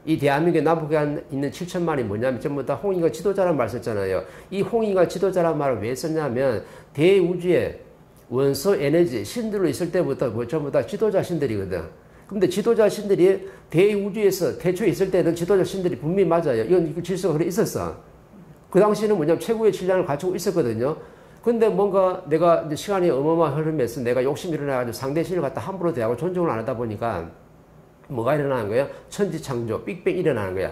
이 대한민국의 남북에 있는 7천만이 뭐냐면 전부 다 홍익의 지도자라는 말 썼잖아요. 이 홍익의 지도자라는 말을 왜 썼냐면 대우주에 원소 에너지 신들로 있을 때부터 뭐 전부 다 지도자 신들이거든. 근데 지도자 신들이 대우주에서 태초에 있을 때는 지도자 신들이 분명히 맞아요. 이건 질서가 그래 있었어. 그 당시에는 뭐냐면 최고의 질량을 갖추고 있었거든요. 근데 뭔가 내가 이제 시간이 어마어마한 흐름에서 내가 욕심이 일어나가지고 상대 신을 갖다 함부로 대하고 존중을 안 하다 보니까 뭐가 일어나는 거예요? 천지창조, 빅뱅이 일어나는 거야.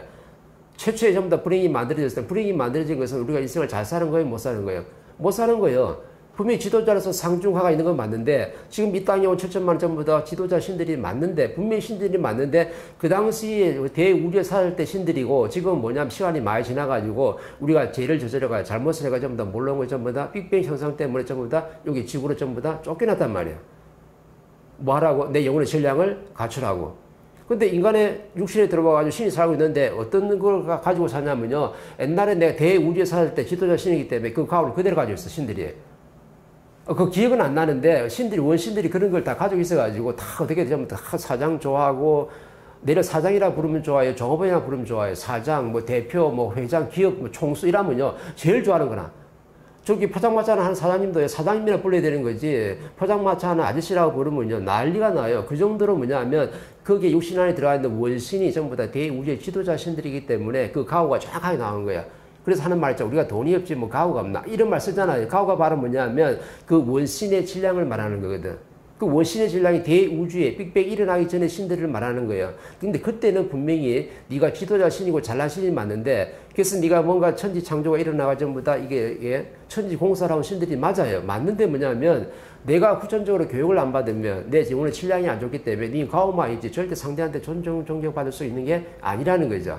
최초에 전부 다 불행이 만들어졌을 때 불행이 만들어진 것은 우리가 인생을 잘 사는 거예요? 못 사는 거예요? 못 사는 거예요. 분명히 지도자로서 상중하가 있는 건 맞는데 지금 이 땅에 온 7천만 전부 다 지도자 신들이 맞는데 분명히 신들이 맞는데 그 당시에 대우주에 살 때 신들이고 지금 뭐냐면 시간이 많이 지나가지고 우리가 죄를 저질러가 잘못을 해가 전부 다 몰라온 거 전부 다 빅뱅 현상 때문에 전부 다 여기 지구로 전부 다 쫓겨났단 말이에요. 뭐 하라고? 내 영혼의 질량을 갖추라고. 근데 인간의 육신에 들어와가지고 신이 살고 있는데 어떤 걸 가지고 사냐면요. 옛날에 내가 대우주에 살 때 지도자 신이기 때문에 그 가오를 그대로 가지고 있어, 신들이. 그 기억은 안 나는데 신들이 원신들이 그런 걸 다 가지고 있어가지고 다 어떻게 되냐면 다 사장 좋아하고 내려 사장이라 부르면 좋아요. 종업원이라 부르면 좋아요. 사장, 뭐 대표, 뭐 회장, 기업, 뭐 총수 이라면요 제일 좋아하는 거나. 저기 포장마차 하는 사장님도 사장님이라 불러야 되는 거지 포장마차 하는 아저씨라고 부르면요 난리가 나요. 그 정도로 뭐냐면 거기에 육신 안에 들어가 있는 원신이 전부 다 대우주의 지도자 신들이기 때문에 그 가오가 정확하게 나오는 거야. 그래서 하는 말 있죠. 우리가 돈이 없지 뭐 가오가 없나 이런 말 쓰잖아요. 가오가 바로 뭐냐면 그 원신의 질량을 말하는 거거든. 그 원신의 질량이 대우주에 빅뱅 일어나기 전에 신들을 말하는 거예요. 근데 그때는 분명히 네가 지도자 신이고 잘난 신이 맞는데 그래서 네가 뭔가 천지 창조가 일어나가 전부 다 이게 천지 공사라고 신들이 맞아요. 맞는데 뭐냐면 내가 후천적으로 교육을 안 받으면 내 오늘 질량이 안 좋기 때문에 네 가오마이지 절대 상대한테 존경받을 수 있는 게 아니라는 거죠.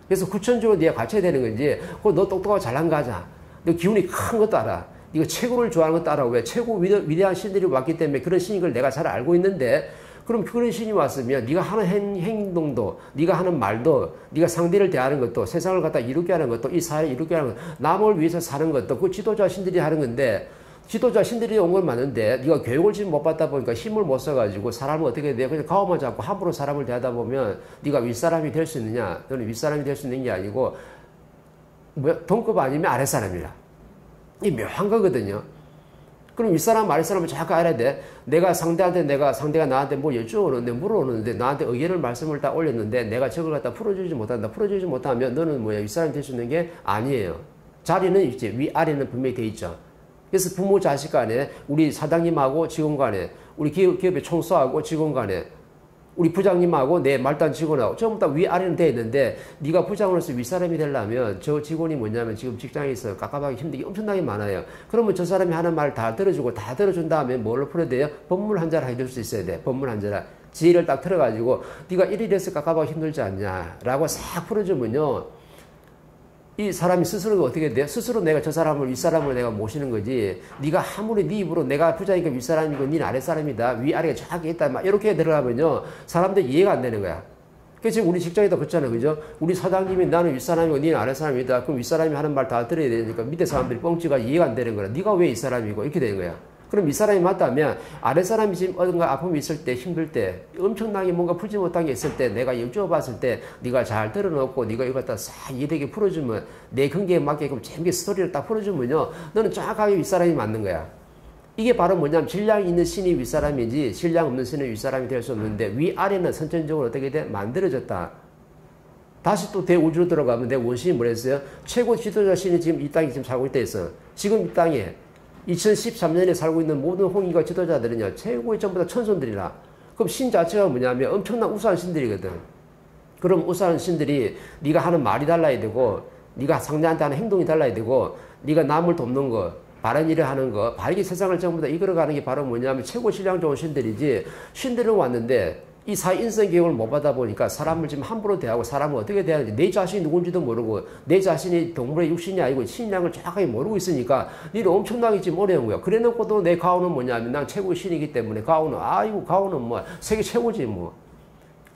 그래서 후천적으로 네가 갖춰야 되는 건지, 너 똑똑하고 잘난 거 하자. 너 기운이 큰 것도 알아. 네가 최고를 좋아하는 것도 알아. 왜? 최고 위대한 신들이 왔기 때문에 그런 신인 걸 내가 잘 알고 있는데, 그럼 그런 신이 왔으면 네가 하는 행동도, 네가 하는 말도, 네가 상대를 대하는 것도, 세상을 갖다 이루게 하는 것도, 이 사회를 이루게 하는 것도, 남을 위해서 사는 것도 그 지도자 신들이 하는 건데, 지도자 신들이 온 건 맞는데 네가 교육을 지금 못 받다 보니까 힘을 못 써가지고 사람을 어떻게 돼? 그냥 가오만 잡고 함부로 사람을 대하다 보면 네가 윗사람이 될 수 있느냐? 너는 윗사람이 될 수 있는 게 아니고 동급 아니면 아랫사람이라. 이 묘한 거거든요. 그럼 윗사람 아랫사람을 정확히 알아야 돼. 내가 상대가 나한테 뭐 여쭈어오는데 물어오는데 나한테 의견을 말씀을 딱 올렸는데 내가 저걸 갖다 풀어주지 못한다. 풀어주지 못하면 너는 뭐야 윗사람이 될 수 있는 게 아니에요. 자리는 있지. 위아래는 분명히 돼 있죠. 그래서 부모 자식 간에 우리 사장님하고 직원 간에 우리 기업의 총수하고 직원 간에 우리 부장님하고 내 말단 직원하고 전부 다 위아래는 돼 있는데 네가 부장으로서 윗사람이 되려면 저 직원이 뭐냐면 지금 직장에서 깝깝하기 힘든 게 엄청나게 많아요. 그러면 저 사람이 하는 말 다 들어주고 다 들어준 다음에 뭘로 풀어야 돼요? 법문 한 자를 해줄 수 있어야 돼. 법문 한 자를. 지혜를 딱 틀어가지고 네가 이래서 깝깝하기 힘들지 않냐라고 싹 풀어주면요. 이 사람이 스스로 어떻게 돼요? 스스로 내가 저 사람을 윗사람을 내가 모시는 거지. 네가 아무리 네 입으로 내가 부자니까 윗사람이고 니는 아랫사람이다. 위아래가 정확히 있다. 막 이렇게 들어가면요. 사람들 이해가 안 되는 거야. 그래서 지금 우리 직장에다 그렇잖아요. 그죠? 우리 사장님이 나는 윗사람이고 니는 아랫사람이다. 그럼 윗사람이 하는 말 다 들어야 되니까 밑에 사람들이 뻥치가 이해가 안 되는 거야. 네가 왜 윗사람이고 이렇게 되는 거야. 그럼 윗사람이 맞다면 아랫사람이 지금 어딘가 아픔이 있을 때 힘들 때 엄청나게 뭔가 풀지 못한 게 있을 때 내가 여쭤봤을 때 네가 잘 들어놓고 네가 이거 갖다 싹 이해되게 풀어주면 내 근기에 맞게끔 재밌게 스토리를 딱 풀어주면요 너는 정확하게 윗사람이 맞는 거야. 이게 바로 뭐냐면 질량이 있는 신이 윗사람이지 질량 없는 신은 윗사람이 될 수 없는데 위아래는 선천적으로 어떻게 돼? 만들어졌다. 다시 또 대우주로 들어가면 내 원신이 뭐랬어요? 최고 지도자 신이 지금 이 땅에 지금 살고 있다 했어. 지금 이 땅에 2013년에 살고 있는 모든 홍익과 지도자들은요, 최고의 전부 다 천손들이라. 그럼 신 자체가 뭐냐면 엄청난 우수한 신들이거든. 그럼 우수한 신들이 네가 하는 말이 달라야 되고, 네가 상대한테 하는 행동이 달라야 되고, 네가 남을 돕는 거, 바른 일을 하는 거, 바르게 세상을 전부 다 이끌어가는 게 바로 뭐냐면 최고 신량 좋은 신들이지, 신들은 왔는데, 이 사회 인성 교육을 못 받아 보니까 사람을 지금 함부로 대하고 사람을 어떻게 대하는지 내 자신이 누군지도 모르고 내 자신이 동물의 육신이 아니고 신량을 정확하게 모르고 있으니까 니는 엄청나게 지금 어려운 거야. 그래 놓고도 내 가오는 뭐냐면 난 최고의 신이기 때문에 가오는 아이고 가오는 뭐 세계 최고지 뭐.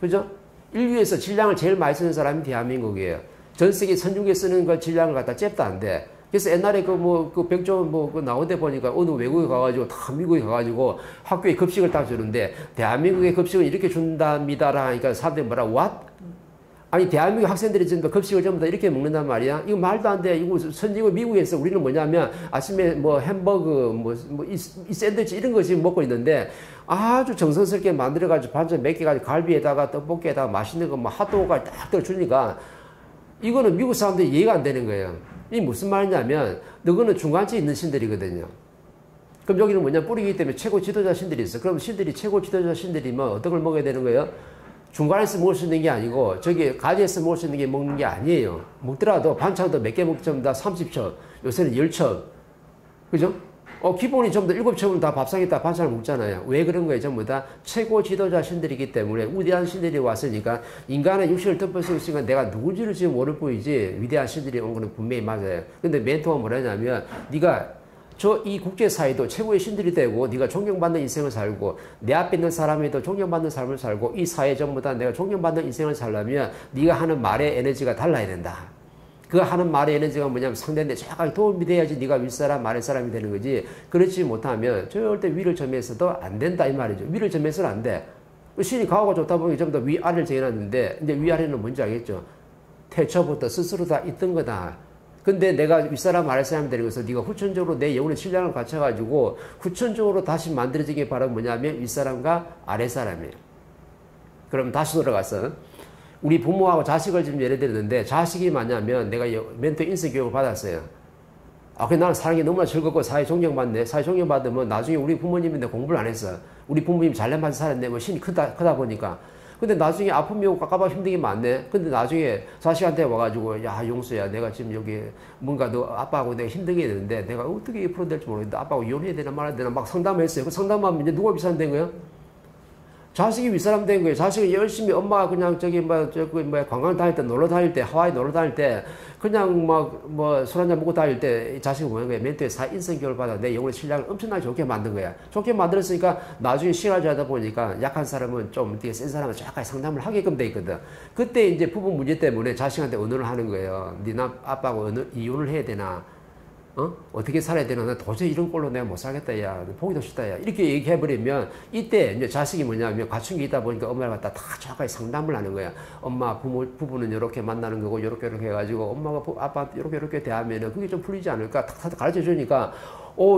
그죠? 인류에서 질량을 제일 많이 쓰는 사람이 대한민국이에요. 전 세계 선중에 쓰는 그 질량을 갖다 잽도 안 돼. 그래서 옛날에 그 백종 나온 데 보니까 어느 외국에 가가지고 다 미국에 가가지고 학교에 급식을 딱 주는데 대한민국의 급식은 이렇게 준답니다라 하니까 사람들이 뭐라 what? 아니 대한민국 학생들이 전부 급식을 전부 다 이렇게 먹는단 말이야. 이거 말도 안 돼. 이거 선진국 미국에서 우리는 뭐냐면 아침에 뭐 햄버거 이 샌드위치 이런 거 지금 먹고 있는데 아주 정성스럽게 만들어가지고 반찬 몇 개 가지고 갈비에다가 떡볶이에다가 맛있는 거 뭐 핫도그까지 딱 주니까 이거는 미국 사람들이 이해가 안 되는 거예요. 이게 무슨 말이냐면 너거는 중간쯤에 있는 신들이거든요. 그럼 여기는 뭐냐 뿌리기 때문에 최고 지도자 신들이 있어. 그럼 신들이 최고 지도자 신들이면 어떤 걸 먹어야 되는 거예요? 중간에서 먹을 수 있는 게 아니고 저기 가지에서 먹을 수 있는 게 먹는 게 아니에요. 먹더라도 반찬도 몇 개 먹기 전부 다 30첩, 요새는 10첩. 그죠? 기본이 전부 다 7첩은 다 밥상에다 반찬을 먹잖아요. 왜 그런 거예요? 전부 다 최고 지도자 신들이기 때문에 위대한 신들이 왔으니까 인간의 육신을 덮을 있으니까 내가 누군지를 지금 모를 뿐이지 위대한 신들이 온 거는 분명히 맞아요. 근데 멘토가 뭐라냐면 네가 이 국제사회도 최고의 신들이 되고 네가 존경받는 인생을 살고 내 앞에 있는 사람에도 존경받는 삶을 살고 이 사회 전부 다 내가 존경받는 인생을 살려면 네가 하는 말의 에너지가 달라야 된다. 그 하는 말의 에너지가 뭐냐면 상대한테 정확하게 도움이 돼야지 네가 윗사람 말의 사람이 되는 거지. 그렇지 못하면 절대 위를 점해서도 안 된다 이 말이죠. 위를 점해서는 안 돼. 신이 가오가 좋다 보니 좀 더 위아래를 정해놨는데 이제 위아래는 뭔지 알겠죠? 태초부터 스스로 다 있던 거다. 근데 내가 윗사람 아랫사람이 되는 것은 네가 후천적으로 내 영혼의 신량을 갖춰가지고 후천적으로 다시 만들어지기 바라는 뭐냐면 윗사람과 아랫사람이에요. 그럼 다시 돌아가서 우리 부모하고 자식을 지금 예를 들었는데 자식이 뭐냐면 내가 멘토 인서 교육을 받았어요. 나는 사랑이 너무나 즐겁고 사회 존경받네. 사회 존경받으면 나중에 우리 부모님인데 공부를 안 했어. 우리 부모님 잘난받아 살았네. 뭐 신이 크다 보니까. 근데 나중에 아픔이 오고 깝깝하고 힘든 게 많네. 근데 나중에 자식한테 와가지고 야 용수야 내가 지금 여기 뭔가 너 아빠하고 내가 힘들게 되는데 내가 어떻게 풀어낼지 모르겠는데 아빠하고 이혼해야 되나 말아야 되나 막 상담했어요. 그 상담하면 이제 누가 윗사람 된 거예요? 자식이 윗사람 된 거예요. 자식이 열심히 엄마가 그냥 저기 관광 다닐 때 놀러 다닐 때 하와이 놀러 다닐 때 그냥 술 한잔 먹고 다닐 때 이 자식이 뭐는 거야? 멘토의 인성교육을 받아 내 영혼의 신량을 엄청나게 좋게 만든 거야. 좋게 만들었으니까 나중에 시간을 지나다 보니까 약한 사람은 좀 되게 센 사람은 정확하게 상담을 하게끔 돼 있거든. 그때 이제 부부 문제 때문에 자식한테 언어를 하는 거예요. 네 아빠하고 이혼을 해야 되나? 어떻게 살아야 되나? 나 도저히 이런 꼴로 내가 못 살겠다, 야. 보기도 싫다, 야. 이렇게 얘기해버리면, 이때 이제 자식이 뭐냐면, 갖춘 게 있다 보니까 엄마를 갖다 다 정확하게 상담을 하는 거야. 엄마, 부부는 이렇게 만나는 거고, 이렇게 해가지고, 엄마가 아빠한테 이렇게 대하면은 그게 좀 풀리지 않을까? 다 가르쳐 주니까,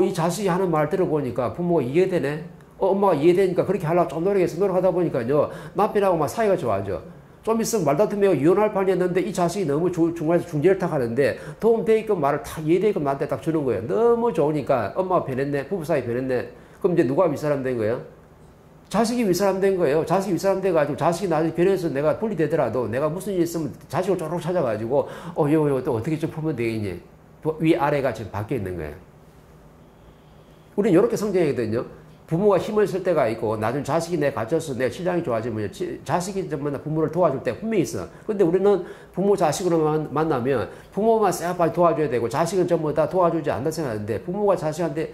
이 자식이 하는 말 들어보니까 부모가 이해되네? 엄마가 이해되니까 그렇게 하려고 좀 노력하다 보니까요, 남편하고 막 사이가 좋아져. 좀 있으면 말다툼하고 이혼할 판이었는데 이 자식이 너무 중간에서 중재를 탁 하는데 도움되게끔 말을 다 이해되게끔 나한테 딱 주는 거예요. 너무 좋으니까 엄마가 변했네. 부부 사이 변했네. 그럼 이제 누가 윗사람 된 거예요? 자식이 윗사람 된 거예요. 자식이 윗사람 돼가지고 자식이 나중에 변해서 내가 분리되더라도 내가 무슨 일 있으면 자식을 쪼록 찾아가지고 이거 또 어떻게 좀 풀면 되겠니? 위아래가 지금 바뀌어 있는 거예요. 우리는 이렇게 성장하거든요. 부모가 힘을 쓸 때가 있고 나중에 자식이 내가 갖춰서 내 신랑이 좋아지면 자식이 부모를 도와줄 때 분명히 있어. 근데 우리는 부모 자식으로 만나면 부모만 쎄 빨리 도와줘야 되고 자식은 전부 다 도와주지 않는다 생각하는데 부모가 자식한테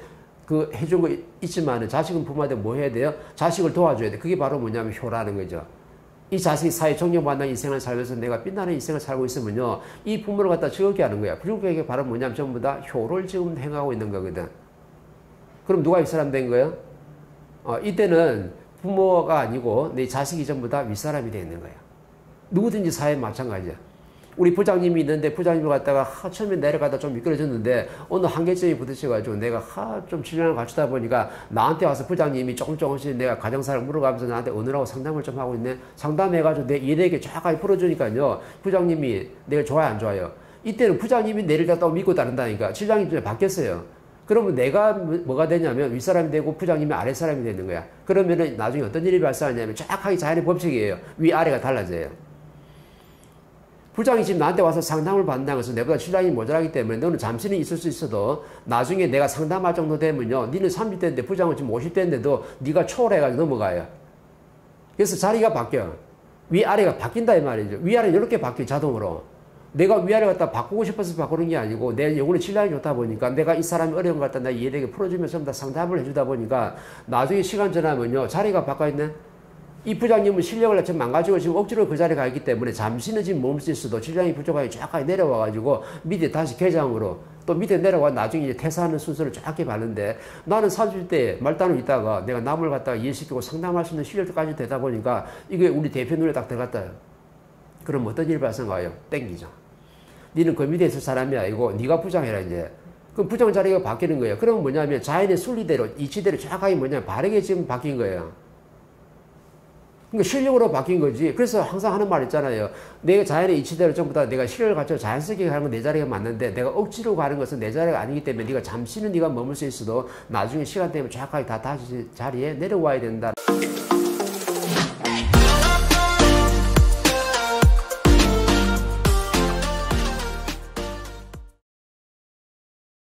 해준 거 있지만 자식은 부모한테 뭐 해야 돼요? 자식을 도와줘야 돼. 그게 바로 뭐냐면 효라는 거죠. 이 자식이 사회 존경받는 인생을 살면서 내가 빛나는 인생을 살고 있으면요. 이 부모를 갖다 즐겁게 하는 거야. 즐겁게 바로 뭐냐면 전부 다 효를 지금 행하고 있는 거거든. 그럼 누가 이 사람 된 거예요? 이때는 부모가 아니고 내 자식이 전부 다 윗사람이 되어 있는 거야. 누구든지 사회에 마찬가지야. 우리 부장님이 있는데 부장님을 갖다가 처음에 내려가다 좀 미끄러졌는데 오늘 한계점이 부딪혀가지고 내가 좀 신뢰를 갖추다 보니까 나한테 와서 부장님이 조금씩 내가 가정사를 물어가면서 나한테 언어라고 상담을 좀 하고 있네. 상담해가지고 내 이해되게 정확하게 풀어주니까요. 부장님이 내가 좋아요 안 좋아요? 이때는 부장님이 내를 갖다가 믿고 따른다니까. 신랑이 좀 바뀌었어요. 그러면 내가 뭐가 되냐면 윗사람이 되고 부장님이 아랫사람이 되는 거야. 그러면은 나중에 어떤 일이 발생하냐면 정확하게 자연의 법칙이에요. 위아래가 달라져요. 부장이 지금 나한테 와서 상담을 받는다고 해서 내보다 신랑이 모자라기 때문에 너는 잠시는 있을 수 있어도 나중에 내가 상담할 정도 되면요. 니는 30대인데 부장은 지금 50대인데도 네가 초월해가지고 넘어가요. 그래서 자리가 바뀌어. 위아래가 바뀐다 이 말이죠. 위아래 이렇게 바뀌어 자동으로. 내가 위아래 갖다 바꾸고 싶어서 바꾸는 게 아니고 내 영혼의 신랑이 좋다 보니까 내가 이 사람이 어려운 것 같다 나 이해되게 풀어주면서 전부 다 상담을 해주다 보니까 나중에 시간 지나면요 자리가 바꿔있네. 이 부장님은 실력을 좀 망가지고 지금 억지로 그 자리에 가 있기 때문에 잠시는 지금 머물 수 있어도 실력이 부족하게 정확하게 내려와가지고 밑에 다시 개장으로 또 밑에 내려와 나중에 이제 퇴사하는 순서를 정확히 봤는데 나는 30대 말단으로 있다가 내가 남을 갖다가 이해시키고 상담할 수 있는 실력까지 되다 보니까 이게 우리 대표 눈에 딱 들어갔다. 그럼 어떤 일이 발생해요? 땡기죠. 니는 그 밑에 있을 사람이 아니고 네가 부장해라 이제. 그럼 부장 자리가 바뀌는 거예요. 그러면 뭐냐면 자연의 순리대로 이치대로 정확하게 뭐냐면 바르게 지금 바뀐 거예요. 그러니까 실력으로 바뀐 거지. 그래서 항상 하는 말 있잖아요. 내가 자연의 이치대로 전부 다 내가 실력을 갖춰 자연스럽게 가는 건 내 자리가 맞는데 내가 억지로 가는 것은 내 자리가 아니기 때문에 네가 잠시는 네가 머물 수 있어도 나중에 시간 때문에 정확하게 다 다시 자리에 내려와야 된다.